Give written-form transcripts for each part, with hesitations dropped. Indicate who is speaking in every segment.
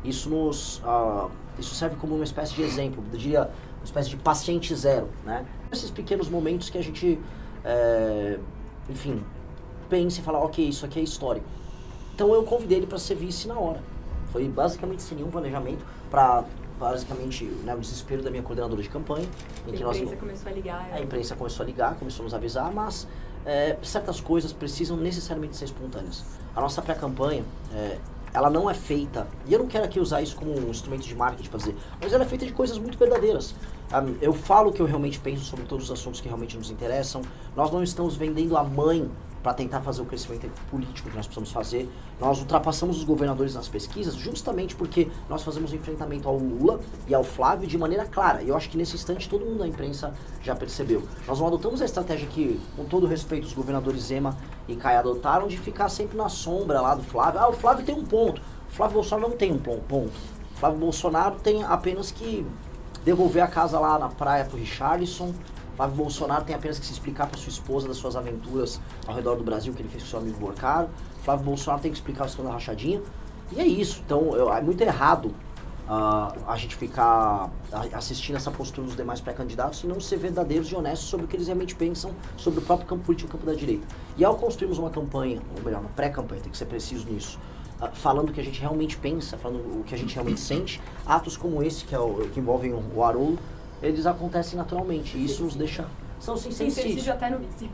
Speaker 1: isso serve como uma espécie de exemplo, eu diria, uma espécie de paciente zero, né? Esses pequenos momentos que a gente, enfim, pensa e fala, ok, isso aqui é histórico. Então eu convidei ele para ser vice na hora. Foi basicamente sem nenhum planejamento, para basicamente, né, o desespero da minha coordenadora de campanha. Em que
Speaker 2: a imprensa começou a ligar.
Speaker 1: A imprensa começou a ligar, começou a nos avisar, mas certas coisas precisam necessariamente ser espontâneas. A nossa pré-campanha, ela não é feita, e eu não quero aqui usar isso como um instrumento de marketing para dizer, mas ela é feita de coisas muito verdadeiras. Eu falo o que eu realmente penso sobre todos os assuntos que realmente nos interessam. Nós não estamos vendendo a mãe para tentar fazer o crescimento político que nós precisamos fazer. Nós ultrapassamos os governadores nas pesquisas justamente porque nós fazemos um enfrentamento ao Lula e ao Flávio de maneira clara. E eu acho que nesse instante todo mundo da imprensa já percebeu. Nós não adotamos a estratégia que, com todo respeito, os governadores Zema e Caia adotaram de ficar sempre na sombra lá do Flávio. O Flávio tem um ponto. O Flávio Bolsonaro não tem um ponto. O Flávio Bolsonaro tem apenas que devolver a casa lá na praia pro Richarlison. Flávio Bolsonaro tem apenas que se explicar para sua esposa das suas aventuras ao redor do Brasil que ele fez com seu amigo Borcaro. Flávio Bolsonaro tem que explicar o escândalo da rachadinha. E é isso. Então é muito errado a gente ficar assistindo essa postura dos demais pré-candidatos e não ser verdadeiros e honestos sobre o que eles realmente pensam sobre o próprio campo político e o campo da direita. E ao construirmos uma campanha, ou melhor, uma pré-campanha, tem que ser preciso nisso, falando o que a gente realmente pensa, falando o que a gente realmente sente, atos como esse, que envolvem o Haroldo, eles acontecem naturalmente, e isso nos deixa... São
Speaker 2: sincericídio até no vice.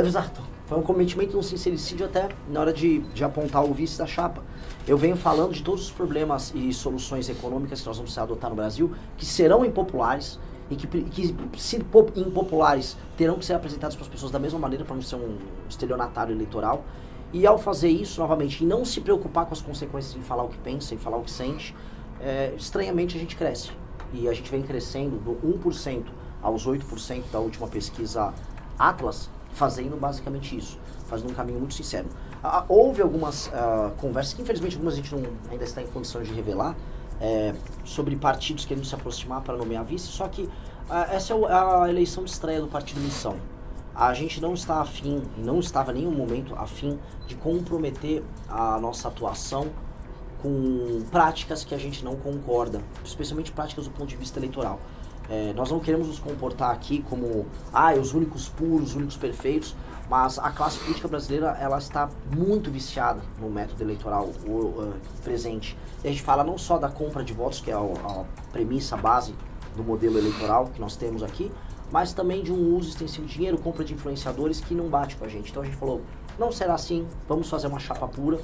Speaker 1: Exato. Foi um cometimento de um sincericídio até na hora de apontar o vice da chapa. Eu venho falando de todos os problemas e soluções econômicas que nós vamos adotar no Brasil, que serão impopulares, e que se impopulares, terão que ser apresentados para as pessoas da mesma maneira, para não ser um estelionatário eleitoral. E ao fazer isso, novamente, e não se preocupar com as consequências em falar o que pensa, em falar o que sente, estranhamente a gente cresce. E a gente vem crescendo do 1% aos 8% da última pesquisa Atlas, fazendo basicamente isso, fazendo um caminho muito sincero. Houve algumas conversas, que infelizmente algumas a gente não ainda está em condições de revelar, sobre partidos querendo se aproximar para nomear vice, só que essa é a eleição de estreia do Partido Missão. A gente não está afim, não estava em nenhum momento afim de comprometer a nossa atuação com práticas que a gente não concorda, especialmente práticas do ponto de vista eleitoral. Nós não queremos nos comportar aqui como os únicos puros, os únicos perfeitos, mas a classe política brasileira ela está muito viciada no método eleitoral presente. E a gente fala não só da compra de votos, que é a premissa, a base do modelo eleitoral que nós temos aqui, mas também de um uso extensivo de dinheiro, compra de influenciadores que não bate com a gente. Então a gente falou, não será assim, vamos fazer uma chapa pura.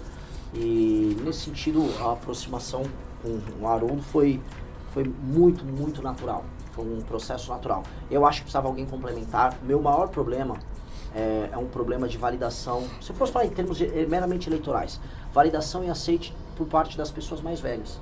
Speaker 1: E nesse sentido a aproximação com o Haroldo foi muito, muito natural. Foi um processo natural. Eu acho que precisava alguém complementar. Meu maior problema é um problema de validação. Se fosse falar em termos meramente eleitorais, validação e aceite por parte das pessoas mais velhas.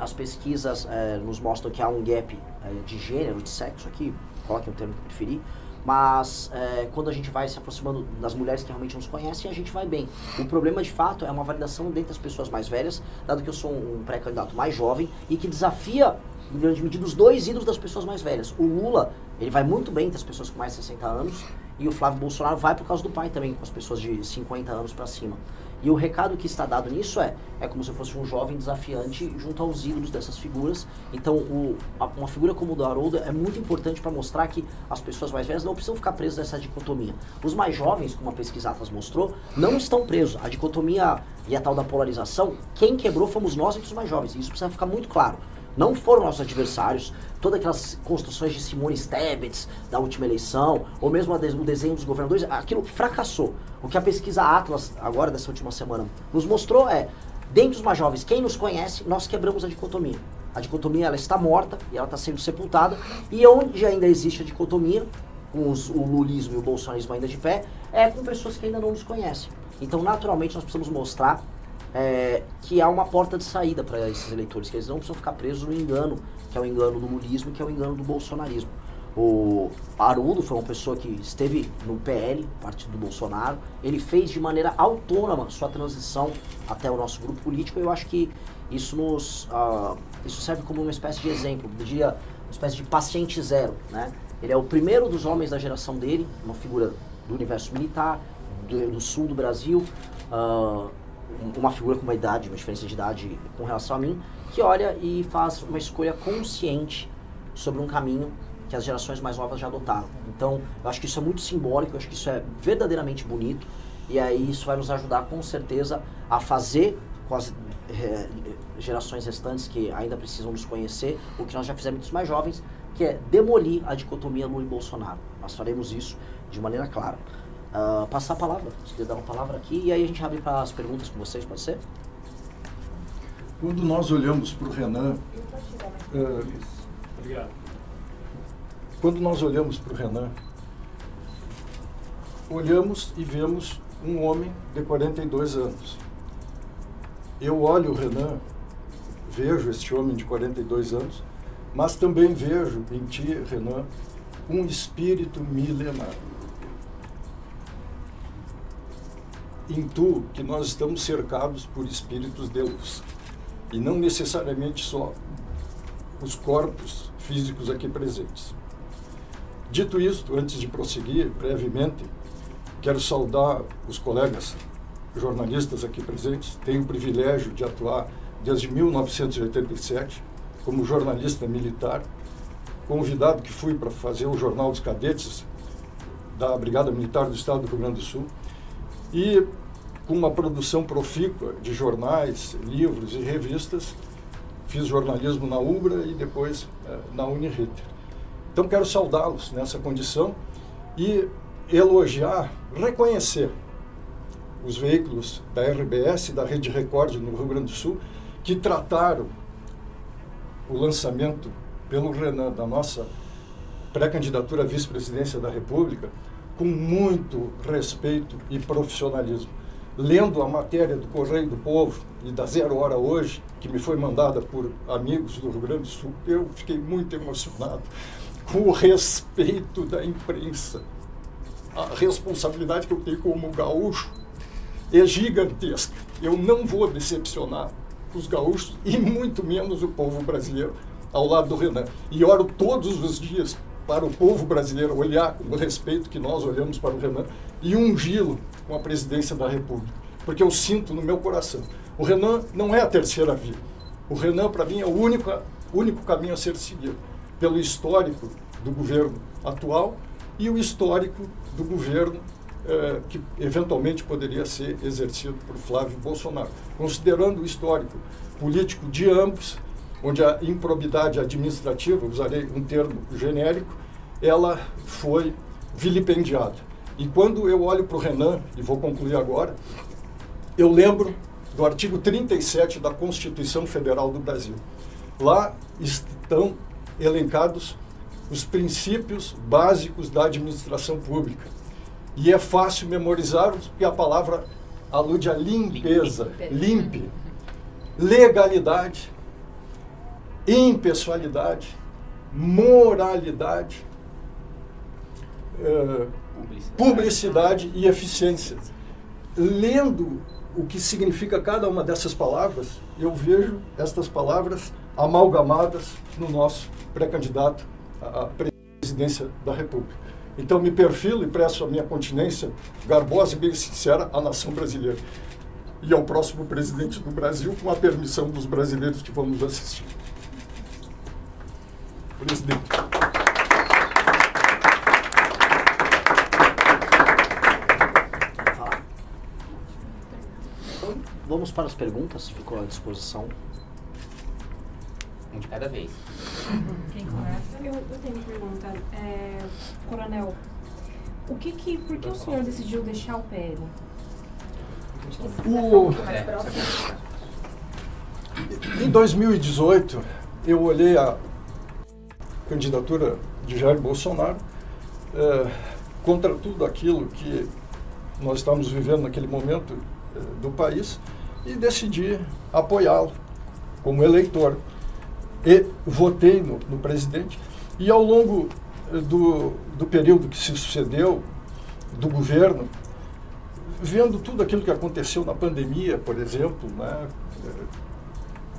Speaker 1: As pesquisas nos mostram que há um gap de gênero, de sexo aqui, coloquem o termo que preferir, mas quando a gente vai se aproximando das mulheres que realmente nos conhecem, a gente vai bem. O problema, de fato, é uma validação dentro das pessoas mais velhas, dado que eu sou um pré-candidato mais jovem e que desafia, em grande medida, os dois ídolos das pessoas mais velhas. O Lula, ele vai muito bem entre as pessoas com mais de 60 anos, e o Flávio Bolsonaro vai por causa do pai também, com as pessoas de 50 anos para cima. E o recado que está dado nisso é como se fosse um jovem desafiante junto aos ídolos dessas figuras. Então, uma figura como o do Haroldo é muito importante para mostrar que as pessoas mais velhas não precisam ficar presas a essa dicotomia. Os mais jovens, como a pesquisa Atlas mostrou, não estão presos. A dicotomia e a tal da polarização, quem quebrou fomos nós entre os mais jovens. E isso precisa ficar muito claro. Não foram nossos adversários, todas aquelas construções de Simone Tebet da última eleição, ou mesmo o desenho dos governadores, aquilo fracassou. O que a pesquisa Atlas, agora dessa última semana, nos mostrou dentre os mais jovens, quem nos conhece, nós quebramos a dicotomia. A dicotomia ela está morta e ela está sendo sepultada, e onde ainda existe a dicotomia, com o lulismo e o bolsonarismo ainda de pé, com pessoas que ainda não nos conhecem. Então, naturalmente, nós precisamos mostrar que há uma porta de saída para esses eleitores, que eles não precisam ficar presos no engano, que é o engano do lulismo, que é o engano do bolsonarismo. O Haroldo foi uma pessoa que esteve no PL, partido do Bolsonaro, ele fez de maneira autônoma sua transição até o nosso grupo político, e eu acho que isso isso serve como uma espécie de exemplo, eu diria uma espécie de paciente zero, né? Ele é o primeiro dos homens da geração dele, uma figura do universo militar, do sul do Brasil, uma figura com uma idade, uma diferença de idade com relação a mim, que olha e faz uma escolha consciente sobre um caminho que as gerações mais novas já adotaram. Então, eu acho que isso é muito simbólico, eu acho que isso é verdadeiramente bonito, e aí isso vai nos ajudar com certeza a fazer com as gerações restantes que ainda precisam nos conhecer, o que nós já fizemos dos mais jovens, que é demolir a dicotomia Lula e Bolsonaro. Nós faremos isso de maneira clara. Passar a palavra, se quiser dar uma palavra aqui, e aí a gente abre para as perguntas com vocês, pode ser?
Speaker 3: Quando nós olhamos para o Renan,
Speaker 4: Obrigado.
Speaker 3: quando nós olhamos para o Renan, olhamos e vemos um homem de 42 anos. Eu olho o Renan, vejo este homem de 42 anos, mas também vejo em ti, Renan, um espírito milenar. Em tu, que nós estamos cercados por espíritos de luz, e não necessariamente só os corpos físicos aqui presentes. Dito isto, antes de prosseguir brevemente, quero saudar os colegas jornalistas aqui presentes. Tenho o privilégio de atuar desde 1987 como jornalista militar, convidado que fui para fazer o Jornal dos Cadetes da Brigada Militar do Estado do Rio Grande do Sul, e com uma produção profícua de jornais, livros e revistas. Fiz jornalismo na UBRA e depois na Uniriter. Então quero saudá-los nessa condição e elogiar, reconhecer os veículos da RBS e da Rede Record no Rio Grande do Sul, que trataram o lançamento pelo Renan da nossa pré-candidatura à vice-presidência da República com muito respeito e profissionalismo. Lendo a matéria do Correio do Povo e da Zero Hora hoje, que me foi mandada por amigos do Rio Grande do Sul, eu fiquei muito emocionado com o respeito da imprensa. A responsabilidade que eu tenho como gaúcho é gigantesca. Eu não vou decepcionar os gaúchos e muito menos o povo brasileiro ao lado do Renan. E oro todos os dias para o povo brasileiro olhar com o respeito que nós olhamos para o Renan e ungí-lo com a presidência da República. Porque eu sinto no meu coração, o Renan não é a terceira via. O Renan, para mim, é o único caminho a ser seguido, pelo histórico do governo atual e o histórico do governo que eventualmente poderia ser exercido por Flávio Bolsonaro. Considerando o histórico político de ambos, onde a improbidade administrativa, usarei um termo genérico, ela foi vilipendiada. E quando eu olho para o Renan, e vou concluir agora, eu lembro do artigo 37 da Constituição Federal do Brasil. Lá estão elencados os princípios básicos da administração pública. E é fácil memorizá-los, porque a palavra alude à limpeza, limpe, legalidade, impessoalidade, moralidade, publicidade e eficiência. Lendo o que significa cada uma dessas palavras, eu vejo estas palavras amalgamadas no nosso pré-candidato à presidência da República. Então me perfilo e presto a minha continência garbosa e bem sincera à nação brasileira e ao próximo presidente do Brasil, com a permissão dos brasileiros que vão nos assistir. Presidente.
Speaker 1: Então, vamos para as perguntas, ficou à disposição.
Speaker 5: Um de cada vez.
Speaker 2: Quem começa?
Speaker 6: Eu tenho uma pergunta. Coronel, por que o senhor decidiu deixar o PL?
Speaker 3: Em 2018, eu olhei a candidatura de Jair Bolsonaro contra tudo aquilo que nós estamos vivendo naquele momento do país e decidi apoiá-lo como eleitor. E votei no presidente. E ao longo do período que se sucedeu do governo, vendo tudo aquilo que aconteceu na pandemia, por exemplo, né,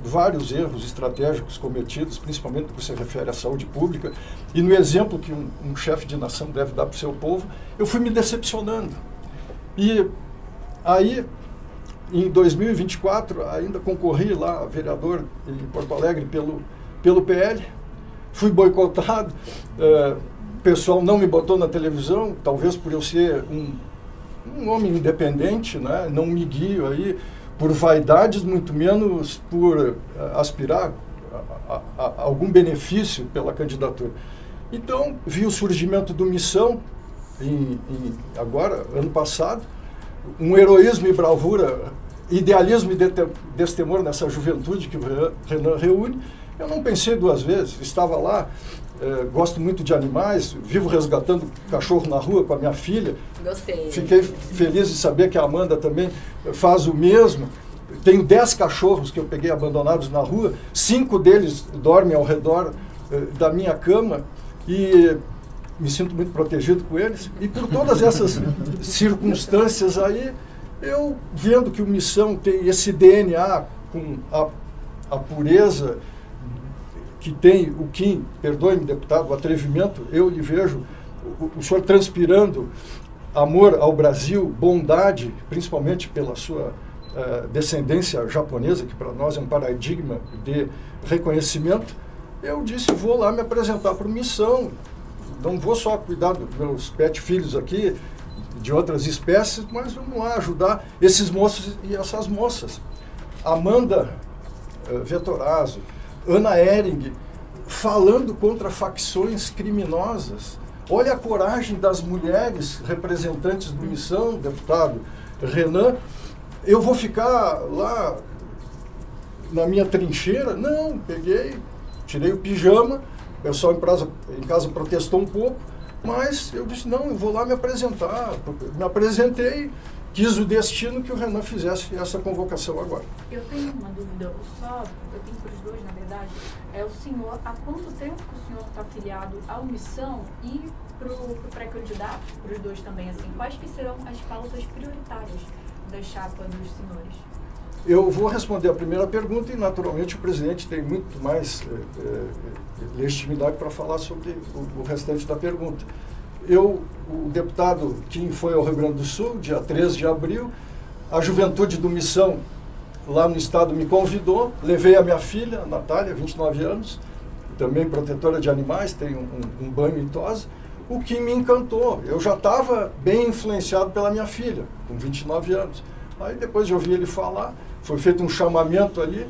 Speaker 3: vários erros estratégicos cometidos, principalmente no que se refere à saúde pública, e no exemplo que um chefe de nação deve dar para o seu povo, eu fui me decepcionando. E aí em 2024, ainda concorri lá a vereador em Porto Alegre pelo PL, fui boicotado, o pessoal não me botou na televisão, talvez por eu ser um homem independente, né? Não me guio aí por vaidades, muito menos por aspirar a algum benefício pela candidatura. Então, vi o surgimento do Missão, agora, ano passado, um heroísmo e bravura, idealismo e destemor nessa juventude que o Renan reúne. Eu não pensei duas vezes, estava lá, gosto muito de animais, vivo resgatando cachorro na rua com a minha filha.
Speaker 2: Gostei.
Speaker 3: Fiquei feliz de saber que a Amanda também faz o mesmo. Tenho 10 cachorros que eu peguei abandonados na rua, 5 deles dormem ao redor da minha cama e me sinto muito protegido com eles. E por todas essas circunstâncias aí, eu vendo que o Missão tem esse DNA com a pureza que tem o Kim, perdoe-me, deputado, o atrevimento, eu lhe vejo, o senhor transpirando amor ao Brasil, bondade, principalmente pela sua descendência japonesa, que para nós é um paradigma de reconhecimento. Eu disse, vou lá me apresentar para Missão, não vou só cuidar dos meus pet filhos aqui, de outras espécies, mas vamos lá ajudar esses moços e essas moças. Amanda Vettorazzo, Ana Hering, falando contra facções criminosas. Olha a coragem das mulheres representantes do Missão, deputado Renan. Eu vou ficar lá na minha trincheira? Não, peguei, tirei o pijama, o pessoal em casa protestou um pouco, mas eu disse, não, eu vou lá me apresentar. Me apresentei, quis o destino que o Renan fizesse essa convocação agora.
Speaker 2: Eu tenho uma dúvida, eu tenho para os dois, na verdade, o senhor, há quanto tempo que o senhor está afiliado à Missão e para o pré-candidato, para os dois também, assim, quais que serão as pautas prioritárias da chapa dos senhores?
Speaker 3: Eu vou responder a primeira pergunta e, naturalmente, o presidente tem muito mais legitimidade para falar sobre o restante da pergunta. O deputado Kim foi ao Rio Grande do Sul, dia 13 de abril, a juventude do Missão, lá no estado, me convidou, levei a minha filha, a Natália, 29 anos, também protetora de animais, tem um banho em tosa. O que me encantou, eu já estava bem influenciado pela minha filha, com 29 anos. Aí depois de ouvir ele falar, foi feito um chamamento ali,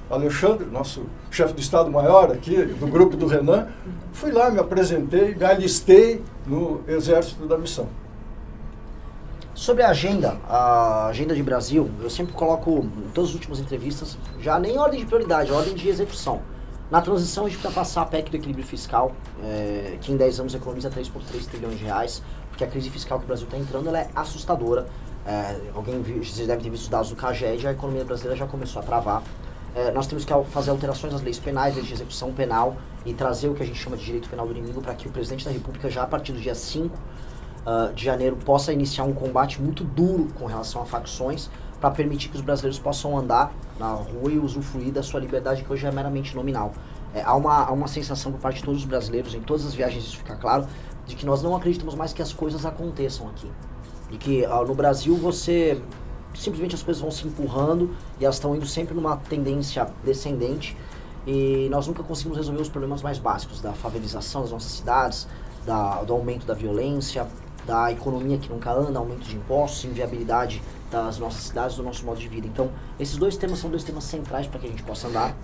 Speaker 3: Alexandre, nosso chefe do Estado-Maior aqui, do grupo do Renan, fui lá, me apresentei, me alistei no Exército da Missão.
Speaker 1: Sobre a agenda de Brasil, eu sempre coloco em todas as últimas entrevistas, já nem ordem de prioridade, ordem de execução. Na transição a gente precisa passar a PEC do equilíbrio fiscal, que em 10 anos economiza 3,3 trilhões de reais, porque a crise fiscal que o Brasil está entrando ela é assustadora. Vocês devem ter visto os dados do CAGED, a economia brasileira já começou a travar. Nós temos que fazer alterações nas leis penais, leis de execução penal e trazer o que a gente chama de direito penal do inimigo para que o presidente da República, já a partir do dia 5 de janeiro, possa iniciar um combate muito duro com relação a facções para permitir que os brasileiros possam andar na rua e usufruir da sua liberdade, que hoje é meramente nominal. Há uma sensação por parte de todos os brasileiros, em todas as viagens isso fica claro, de que nós não acreditamos mais que as coisas aconteçam aqui. De que no Brasil simplesmente as coisas vão se empurrando e elas estão indo sempre numa tendência descendente e nós nunca conseguimos resolver os problemas mais básicos da favelização das nossas cidades, do aumento da violência, da economia que nunca anda, aumento de impostos, inviabilidade das nossas cidades, do nosso modo de vida. Então, esses dois temas são dois temas centrais para que a gente possa andar.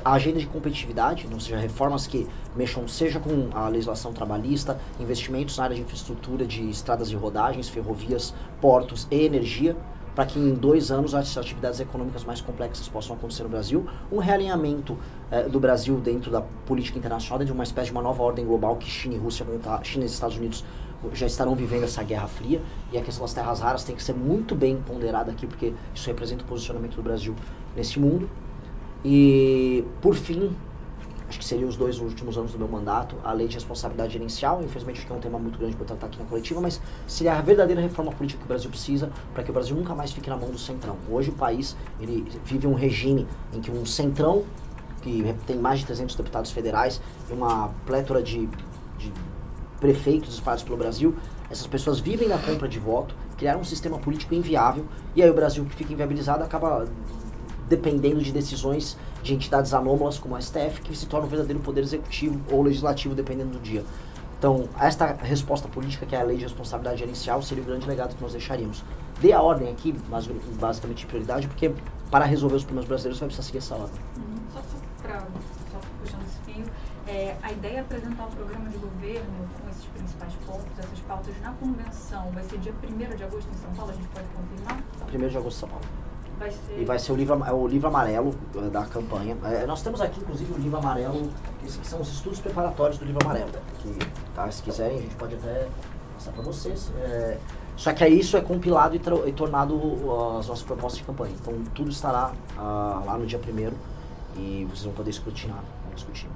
Speaker 1: A agenda de competitividade, ou seja, reformas que mexam seja com a legislação trabalhista, investimentos na área de infraestrutura de estradas de rodagens, ferrovias, portos e energia, para que em 2 anos as atividades econômicas mais complexas possam acontecer no Brasil, um realinhamento do Brasil dentro da política internacional, dentro de uma espécie de uma nova ordem global que China e Rússia China e Estados Unidos já estarão vivendo essa guerra fria, e a questão das terras raras tem que ser muito bem ponderada aqui, porque isso representa o posicionamento do Brasil nesse mundo. E, por fim, acho que seriam os 2 últimos anos do meu mandato, a lei de responsabilidade gerencial, infelizmente acho que é um tema muito grande para eu tratar aqui na coletiva, mas seria a verdadeira reforma política que o Brasil precisa para que o Brasil nunca mais fique na mão do centrão. Hoje o país ele vive um regime em que um centrão, que tem mais de 300 deputados federais e uma plétora de prefeitos espalhados pelo Brasil, essas pessoas vivem da compra de voto criaram um sistema político inviável, e aí o Brasil, que fica inviabilizado, acaba dependendo de decisões de entidades anômalas como a STF, que se torna um verdadeiro poder executivo ou legislativo, dependendo do dia. Então, esta resposta política, que é a lei de responsabilidade gerencial, seria o grande legado que nós deixaríamos. Dê a ordem aqui, mas basicamente de prioridade, porque para resolver os problemas brasileiros vai precisar seguir essa ordem.
Speaker 2: Só puxando esse fio, a ideia é apresentar um programa de governo com esses principais pontos, essas pautas na convenção. Vai ser dia 1º de agosto em São Paulo, a gente pode confirmar?
Speaker 1: 1º de agosto em São Paulo.
Speaker 2: Vai ser...
Speaker 1: E vai ser o livro amarelo da campanha. Nós temos aqui, inclusive, o livro amarelo, que são os estudos preparatórios do livro amarelo. Que, tá, se quiserem, a gente pode até passar para vocês. Só que aí isso é compilado e tornado as nossas propostas de campanha. Então, tudo estará lá no dia 1º e vocês vão poder escrutinar, vamos discutir.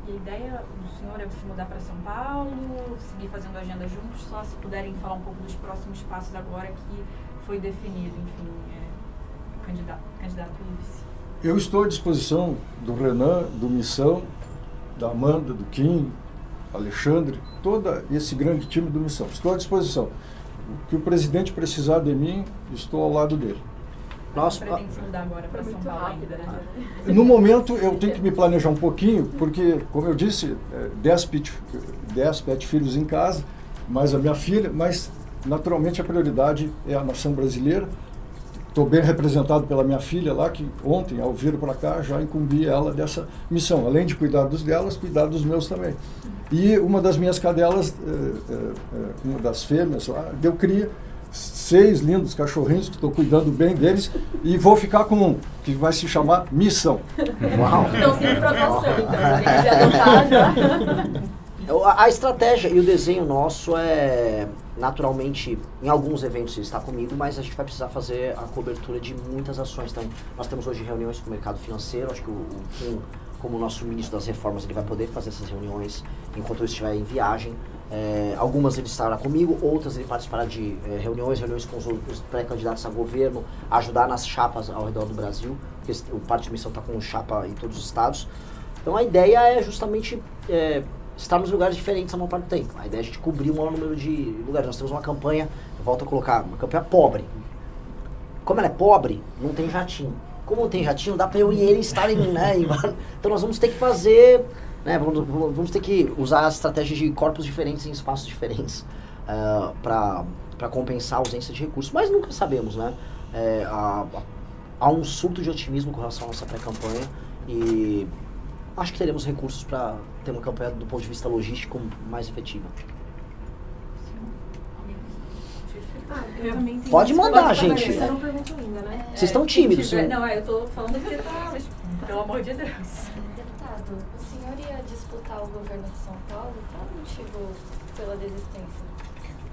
Speaker 2: E a ideia do senhor é se mudar para São Paulo, seguir fazendo agenda juntos, só se puderem falar um pouco dos próximos passos agora que foi definido, enfim, candidato e vice.
Speaker 3: Eu estou à disposição do Renan, do Missão, da Amanda, do Kim, Alexandre, todo esse grande time do Missão. Estou à disposição. O que o presidente precisar de mim, estou ao lado dele.
Speaker 2: Pretende se mudar agora para São Paulo ainda, né?
Speaker 3: No momento, eu tenho que me planejar um pouquinho, porque, como eu disse, 10 pet filhos em casa, mais a minha filha, mas naturalmente a prioridade é a nação brasileira. Estou bem representado pela minha filha lá, que ontem, ao vir para cá, já incumbi ela dessa missão. Além de cuidar dos delas, cuidar dos meus também. E uma das minhas cadelas, uma das fêmeas lá, deu cria, 6 lindos cachorrinhos, que estou cuidando bem deles, e vou ficar com um, que vai se chamar Missão.
Speaker 1: Uau!
Speaker 2: Então, sempre para adoção, então, se alguém quiser adotar já.
Speaker 1: A estratégia e o desenho nosso é, naturalmente, em alguns eventos ele está comigo, mas a gente vai precisar fazer a cobertura de muitas ações. Então, nós temos hoje reuniões com o mercado financeiro, acho que o Kim, como nosso ministro das reformas, ele vai poder fazer essas reuniões enquanto eu estiver em viagem. Algumas ele estará comigo, outras ele participará de reuniões com os pré-candidatos a governo, ajudar nas chapas ao redor do Brasil, porque o Partido de Missão está com chapa em todos os estados. Então a ideia é justamente estarmos em lugares diferentes a maior parte do tempo. A ideia é a gente cobrir o maior número de lugares. Nós temos uma campanha, eu volto a colocar, uma campanha pobre. Como ela é pobre, não tem jatinho. Como não tem jatinho, dá para eu e ele estarem, né? Então nós vamos ter que fazer, né? Vamos ter que usar as estratégias de corpos diferentes em espaços diferentes para compensar a ausência de recursos. Mas nunca sabemos, né? Há um surto de otimismo com relação à nossa pré-campanha e acho que teremos recursos para ter uma campanha do ponto de vista logístico mais efetiva. Pode mandar, gente.
Speaker 6: Vocês não perguntam ainda, né?
Speaker 1: Vocês estão tímidos.
Speaker 2: Não, eu tô falando porque mas, pelo amor de Deus.
Speaker 4: Deputado, o senhor ia disputar o governo de São Paulo? Qual o motivo pela desistência?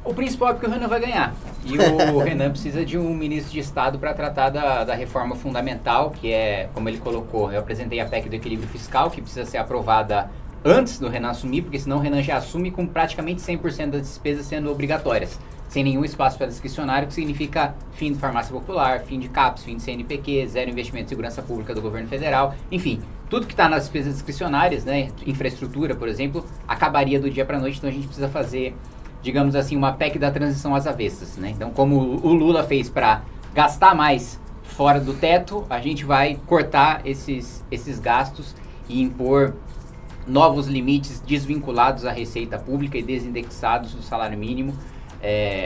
Speaker 5: O principal é porque o Renan vai ganhar. E o Renan precisa de um ministro de Estado para tratar da reforma fundamental, que é, como ele colocou, eu apresentei a PEC do equilíbrio fiscal, que precisa ser aprovada antes do Renan assumir, porque senão o Renan já assume com praticamente 100% das despesas sendo obrigatórias, sem nenhum espaço para discricionário, que significa fim de farmácia popular, fim de CAPES, fim de CNPq, zero investimento em segurança pública do governo federal, enfim, tudo que está nas despesas discricionárias, né, infraestrutura, por exemplo, acabaria do dia para a noite, então a gente precisa fazer, digamos assim, uma PEC da transição às avessas, né? Então, como o Lula fez para gastar mais fora do teto, a gente vai cortar esses gastos e impor novos limites desvinculados à receita pública e desindexados do salário mínimo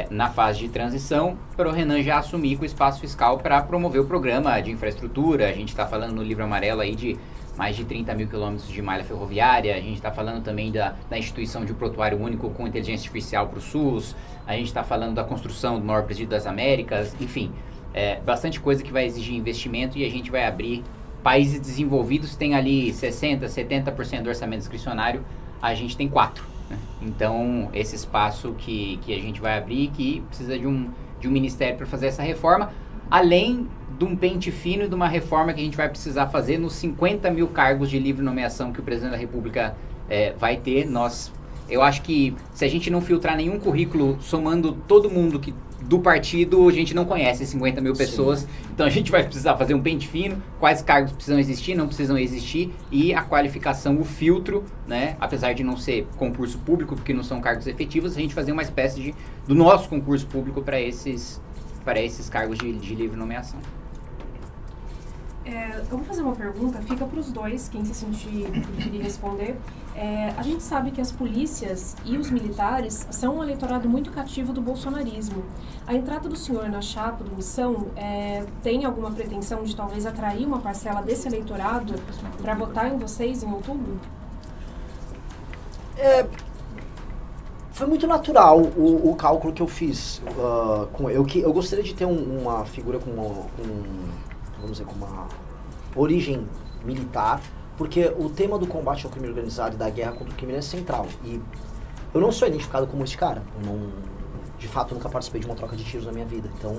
Speaker 5: na fase de transição, para o Renan já assumir com o espaço fiscal para promover o programa de infraestrutura. A gente está falando no livro amarelo aí de mais de 30 mil quilômetros de malha ferroviária, a gente está falando também da instituição de um prontuário único com inteligência artificial para o SUS, a gente está falando da construção do maior presídio das Américas, enfim, bastante coisa que vai exigir investimento e a gente vai abrir. Países desenvolvidos têm ali 60%, 70% do orçamento discricionário, a gente tem 4%. Né? Então, esse espaço que a gente vai abrir, que precisa de um ministério para fazer essa reforma, além de um pente fino e de uma reforma que a gente vai precisar fazer nos 50 mil cargos de livre nomeação que o presidente da República vai ter. Eu acho que se a gente não filtrar nenhum currículo somando todo mundo do partido a gente não conhece 50 mil pessoas,
Speaker 1: Sim.
Speaker 5: então a gente vai precisar fazer um pente fino, quais cargos precisam existir, não precisam existir, e a qualificação, o filtro, né, apesar de não ser concurso público, porque não são cargos efetivos, a gente fazer uma espécie do nosso concurso público para esses cargos de livre nomeação.
Speaker 6: Eu vou fazer uma pergunta, fica para os dois, quem se sentir preferir responder. A gente sabe que as polícias e os militares são um eleitorado muito cativo do bolsonarismo. A entrada do senhor na chapa do Missão tem alguma pretensão de talvez atrair uma parcela desse eleitorado para votar em vocês em outubro?
Speaker 1: Foi muito natural o cálculo que eu fiz. Eu gostaria de ter uma figura com uma origem militar, porque o tema do combate ao crime organizado e da guerra contra o crime é central. E eu não sou identificado como esse cara. De fato, nunca participei de uma troca de tiros na minha vida. Então,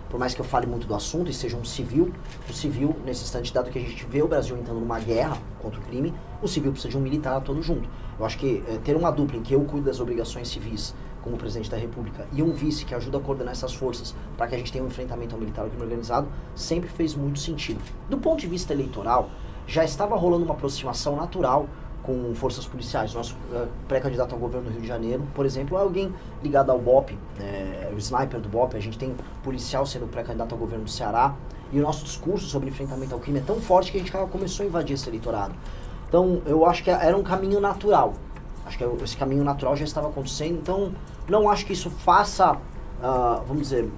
Speaker 1: por mais que eu fale muito do assunto e seja um civil, o civil, nesse instante, dado que a gente vê o Brasil entrando numa guerra contra o crime, o civil precisa de um militar todo junto. Eu acho que ter uma dupla em que eu cuido das obrigações civis como presidente da República e um vice que ajuda a coordenar essas forças para que a gente tenha um enfrentamento ao militar ao crime organizado sempre fez muito sentido. Do ponto de vista eleitoral, já estava rolando uma aproximação natural com forças policiais. Nosso pré-candidato ao governo do Rio de Janeiro, por exemplo, é alguém ligado ao BOPE, o sniper do BOPE. A gente tem policial sendo pré-candidato ao governo do Ceará, e o nosso discurso sobre enfrentamento ao crime é tão forte que a gente começou a invadir esse eleitorado. Então, eu acho que era um caminho natural. Acho que esse caminho natural já estava acontecendo, então não acho que isso faça, vamos dizer,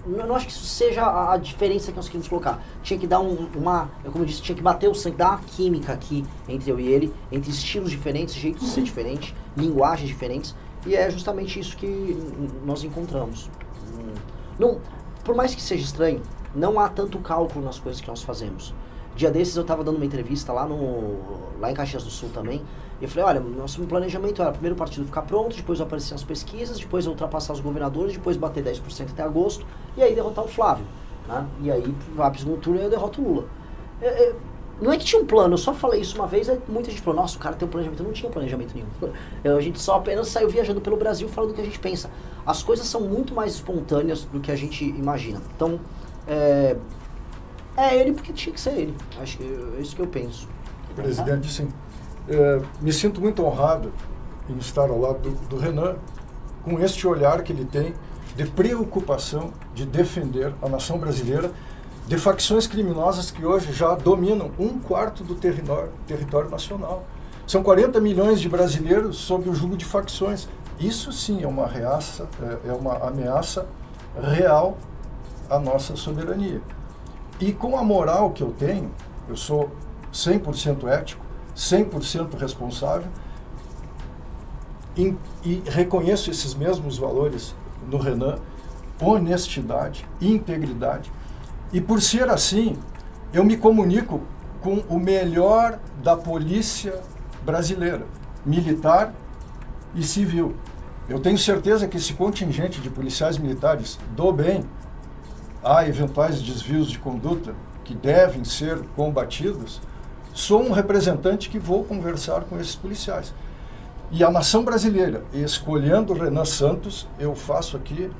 Speaker 1: não acho que isso seja a diferença que nós queríamos colocar. Tinha que dar como eu disse, tinha que bater o sangue, dar uma química aqui entre eu e ele, entre estilos diferentes, jeitos de ser diferentes, linguagens diferentes, e é justamente isso que nós encontramos. Não, por mais que seja estranho, não há tanto cálculo nas coisas que nós fazemos. Dia desses eu estava dando uma entrevista lá em Caxias do Sul também, e eu falei, olha, nosso planejamento era primeiro o partido ficar pronto, depois aparecer as pesquisas, depois ultrapassar os governadores, depois bater 10% até agosto, e aí derrotar o Flávio, né? E aí vai para o segundo turno e eu derroto o Lula. Não é que tinha um plano, eu só falei isso uma vez, aí muita gente falou, nossa, o cara tem um planejamento. Eu não tinha planejamento nenhum. A gente só apenas saiu viajando pelo Brasil falando o que a gente pensa. As coisas são muito mais espontâneas do que a gente imagina. Então, é ele porque tinha que ser ele. Acho que é isso que eu penso.
Speaker 3: Presidente, sim. Me sinto muito honrado em estar ao lado do Renan, com este olhar que ele tem de preocupação de defender a nação brasileira de facções criminosas que hoje já dominam 1/4 do território nacional. São 40 milhões de brasileiros sob o jugo de facções. Isso sim é uma ameaça real à nossa soberania. E com a moral que eu tenho, eu sou 100% ético, 100% responsável, e reconheço esses mesmos valores no Renan, honestidade, integridade. E por ser assim, eu me comunico com o melhor da polícia brasileira, militar e civil. Eu tenho certeza que esse contingente de policiais militares do bem, há eventuais desvios de conduta que devem ser combatidos, sou um representante que vou conversar com esses policiais. E a nação brasileira, escolhendo Renan Santos, eu faço aqui,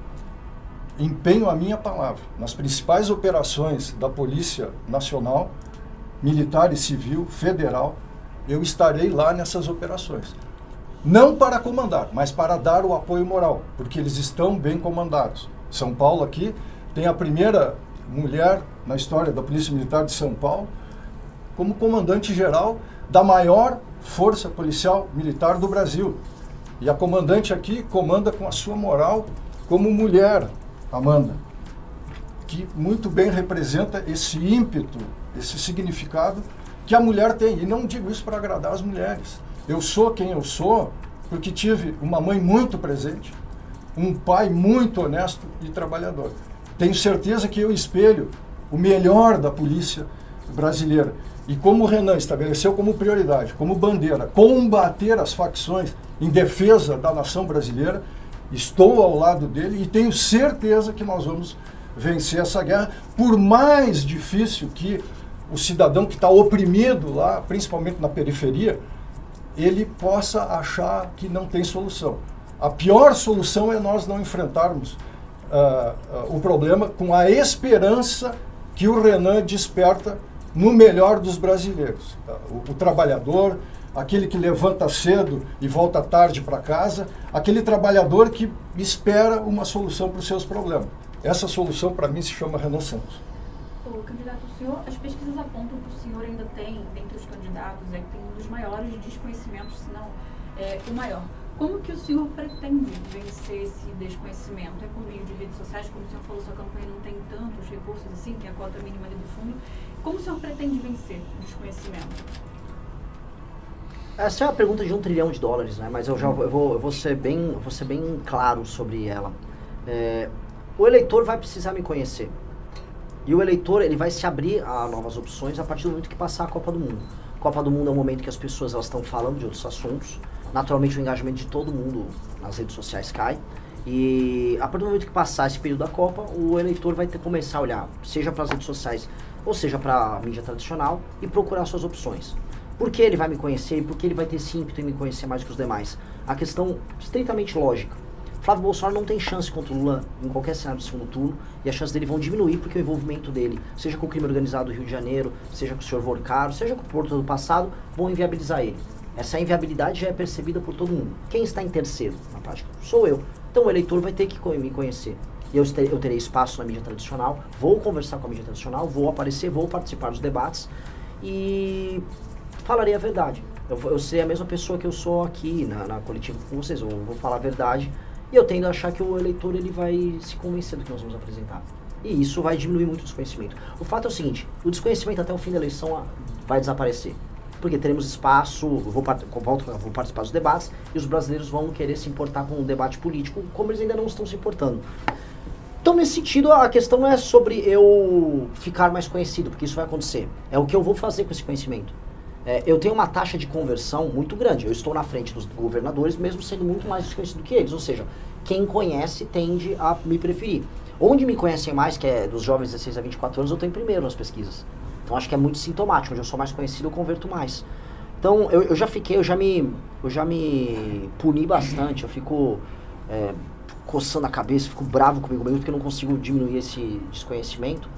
Speaker 3: empenho a minha palavra. Nas principais operações da Polícia Nacional, Militar e Civil, Federal, eu estarei lá nessas operações. Não para comandar, mas para dar o apoio moral, porque eles estão bem comandados. São Paulo aqui tem a primeira mulher na história da Polícia Militar de São Paulo como comandante-geral da maior força policial militar do Brasil. E a comandante aqui comanda com a sua moral como mulher, Amanda, que muito bem representa esse ímpeto, esse significado que a mulher tem. E não digo isso para agradar as mulheres. Eu sou quem eu sou porque tive uma mãe muito presente, um pai muito honesto e trabalhador. Tenho certeza que eu espelho o melhor da polícia brasileira. E como o Renan estabeleceu como prioridade, como bandeira, combater as facções em defesa da nação brasileira, estou ao lado dele e tenho certeza que nós vamos vencer essa guerra, por mais difícil que o cidadão que está oprimido lá, principalmente na periferia, ele possa achar que não tem solução. A pior solução é nós não enfrentarmos o problema com a esperança que o Renan desperta no melhor dos brasileiros. O trabalhador, aquele que levanta cedo e volta tarde para casa, aquele trabalhador que espera uma solução para os seus problemas. Essa solução, para mim, se chama Renan Santos.
Speaker 2: O candidato, as pesquisas apontam que o senhor ainda tem, dentre os candidatos, que tem um dos maiores desconhecimentos, se não o maior. Como que o senhor pretende vencer esse desconhecimento? É por meio de redes sociais, como o senhor falou, sua campanha não tem tantos recursos assim, tem a cota mínima ali do fundo. Como o senhor pretende vencer o desconhecimento?
Speaker 1: Essa é uma pergunta de $1 trilhão, né? Mas eu vou ser bem claro sobre ela. O eleitor vai precisar me conhecer. E o eleitor, ele vai se abrir a novas opções a partir do momento que passar a Copa do Mundo. Copa do Mundo é um momento que as pessoas elas estão falando de outros assuntos. Naturalmente o engajamento de todo mundo nas redes sociais cai. E a partir do momento que passar esse período da Copa, o eleitor vai ter que começar a olhar, seja para as redes sociais, ou seja para a mídia tradicional, e procurar suas opções. Por que ele vai me conhecer e por que ele vai ter esse ímpeto em me conhecer mais que os demais? A questão estritamente lógica. Flávio Bolsonaro não tem chance contra o Lula em qualquer cenário do segundo turno, e as chances dele vão diminuir porque o envolvimento dele, seja com o crime organizado do Rio de Janeiro, seja com o senhor Vorcaro, seja com o Porto do passado, vão inviabilizar ele. Essa inviabilidade já é percebida por todo mundo. Quem está em terceiro, na prática? Sou eu. Então o eleitor vai ter que me conhecer. E eu terei espaço na mídia tradicional, vou conversar com a mídia tradicional, vou aparecer, vou participar dos debates e falarei a verdade. Eu serei a mesma pessoa que eu sou aqui na coletiva com vocês, eu vou falar a verdade. E eu tendo a achar que o eleitor ele vai se convencer do que nós vamos apresentar. E isso vai diminuir muito o desconhecimento. O fato é o seguinte, o desconhecimento até o fim da eleição vai desaparecer. Porque teremos espaço, vou participar dos debates, e os brasileiros vão querer se importar com o debate político, como eles ainda não estão se importando. Então, nesse sentido, a questão não é sobre eu ficar mais conhecido, porque isso vai acontecer. É o que eu vou fazer com esse conhecimento. Eu tenho uma taxa de conversão muito grande. Eu estou na frente dos governadores, mesmo sendo muito mais desconhecido que eles. Ou seja, quem conhece tende a me preferir. Onde me conhecem mais, que é dos jovens de 16 a 24 anos, eu estou em primeiro nas pesquisas. Então acho que é muito sintomático. Onde eu sou mais conhecido, eu converto mais. Então eu já me puni bastante. Eu fico coçando a cabeça, fico bravo comigo mesmo, porque eu não consigo diminuir esse desconhecimento.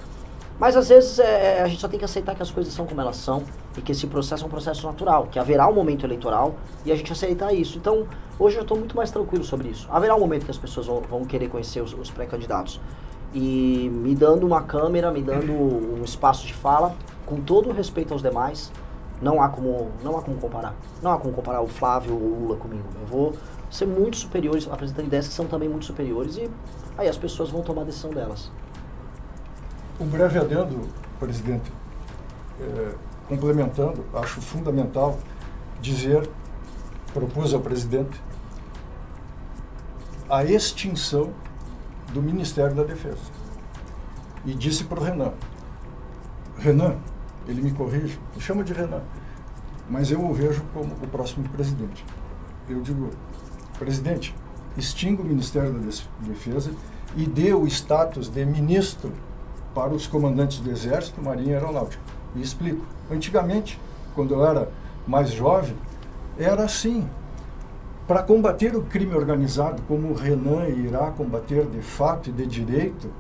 Speaker 1: Mas às vezes a gente só tem que aceitar que as coisas são como elas são e que esse processo é um processo natural, que haverá um momento eleitoral e a gente aceitar isso. Então, hoje eu estou muito mais tranquilo sobre isso. Haverá um momento que as pessoas vão querer conhecer os pré-candidatos. E me dando uma câmera, me dando um espaço de fala, com todo o respeito aos demais, não há como comparar. Não há como comparar o Flávio ou o Lula comigo. Eu vou ser muito superior, apresentando ideias que são também muito superiores, e aí as pessoas vão tomar a decisão delas.
Speaker 3: Um breve adendo, presidente, complementando, acho fundamental propus ao presidente a extinção do Ministério da Defesa. E disse para o Renan, ele me corrige, me chama de Renan, mas eu o vejo como o próximo presidente. Eu digo, presidente, extinga o Ministério da Defesa e dê o status de ministro para os comandantes do Exército, Marinha e Aeronáutica. E explico. Antigamente, quando eu era mais jovem, era assim. Para combater o crime organizado, como o Renan irá combater de fato e de direito,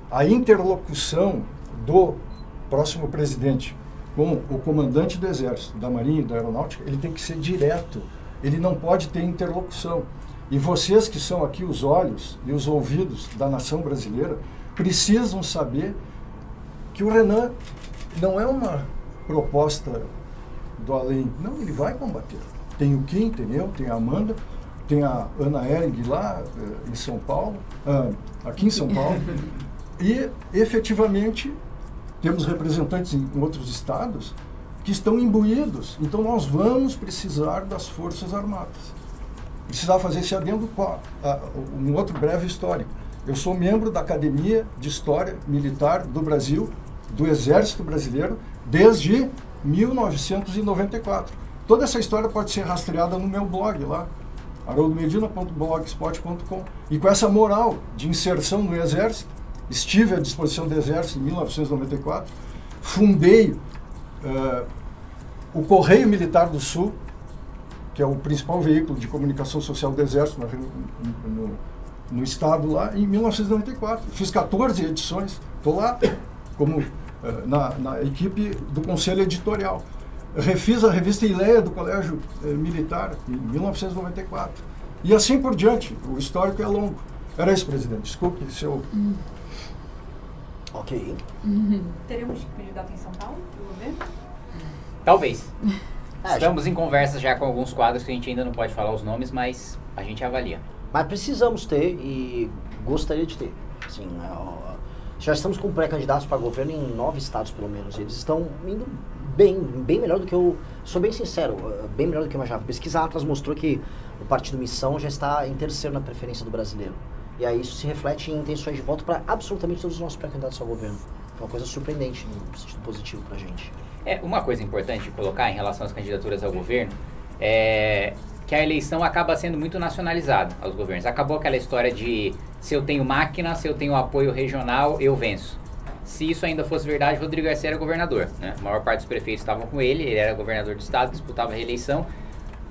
Speaker 3: a interlocução do próximo presidente com o comandante do Exército, da Marinha e da Aeronáutica, ele tem que ser direto. Ele não pode ter interlocução. E vocês que são aqui os olhos e os ouvidos da nação brasileira, precisam saber que o Renan não é uma proposta do além. Não, ele vai combater. Tem o Kim, tem eu, tem a Amanda, tem a Ana Ering lá em São Paulo, aqui em São Paulo. E, efetivamente, temos representantes em outros estados que estão imbuídos. Então, nós vamos precisar das Forças Armadas. Precisava fazer esse adendo com um outro breve histórico. Eu sou membro da Academia de História Militar do Brasil, do Exército Brasileiro, desde 1994. Toda essa história pode ser rastreada no meu blog lá, haroldomedina.blogspot.com. E com essa moral de inserção no Exército, estive à disposição do Exército em 1994, fundei o Correio Militar do Sul, que é o principal veículo de comunicação social do Exército no estado lá em 1994. Fiz 14 edições, estou lá como na equipe do conselho editorial. Refiz a revista Ileia do Colégio Militar em 1994. E assim por diante, o histórico é longo. Era isso, presidente. Desculpe se eu...
Speaker 1: Ok.
Speaker 2: Teremos candidato em São Paulo, pro governo?
Speaker 5: Talvez.
Speaker 1: É,
Speaker 5: Estamos em conversa já com alguns quadros que a gente ainda não pode falar os nomes, mas a gente avalia.
Speaker 1: Mas precisamos ter e gostaria de ter. Assim, já estamos com pré-candidatos para governo em 9 estados, pelo menos. Eles estão indo bem melhor do que eu... Sou bem sincero, bem melhor do que eu imaginava. A pesquisa Atlas mostrou que o Partido Missão já está em terceiro na preferência do brasileiro. E aí isso se reflete em intenções de voto para absolutamente todos os nossos pré-candidatos ao governo. Foi uma coisa surpreendente, no sentido positivo para a gente.
Speaker 5: Uma coisa importante de colocar em relação às candidaturas ao governo é que a eleição acaba sendo muito nacionalizada aos governos. Acabou aquela história de se eu tenho máquina, se eu tenho apoio regional, eu venço. Se isso ainda fosse verdade, Rodrigo Garcia era governador, né? A maior parte dos prefeitos estavam com ele era governador do estado, disputava a reeleição.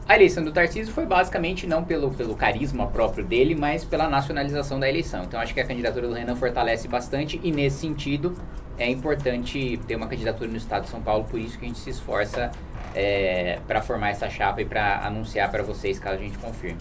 Speaker 5: A eleição do Tarcísio foi basicamente não pelo carisma próprio dele, mas pela nacionalização da eleição. Então acho que a candidatura do Renan fortalece bastante e nesse sentido é importante ter uma candidatura no estado de São Paulo, por isso que a gente se esforça para formar essa chapa e para anunciar para vocês caso a gente confirme.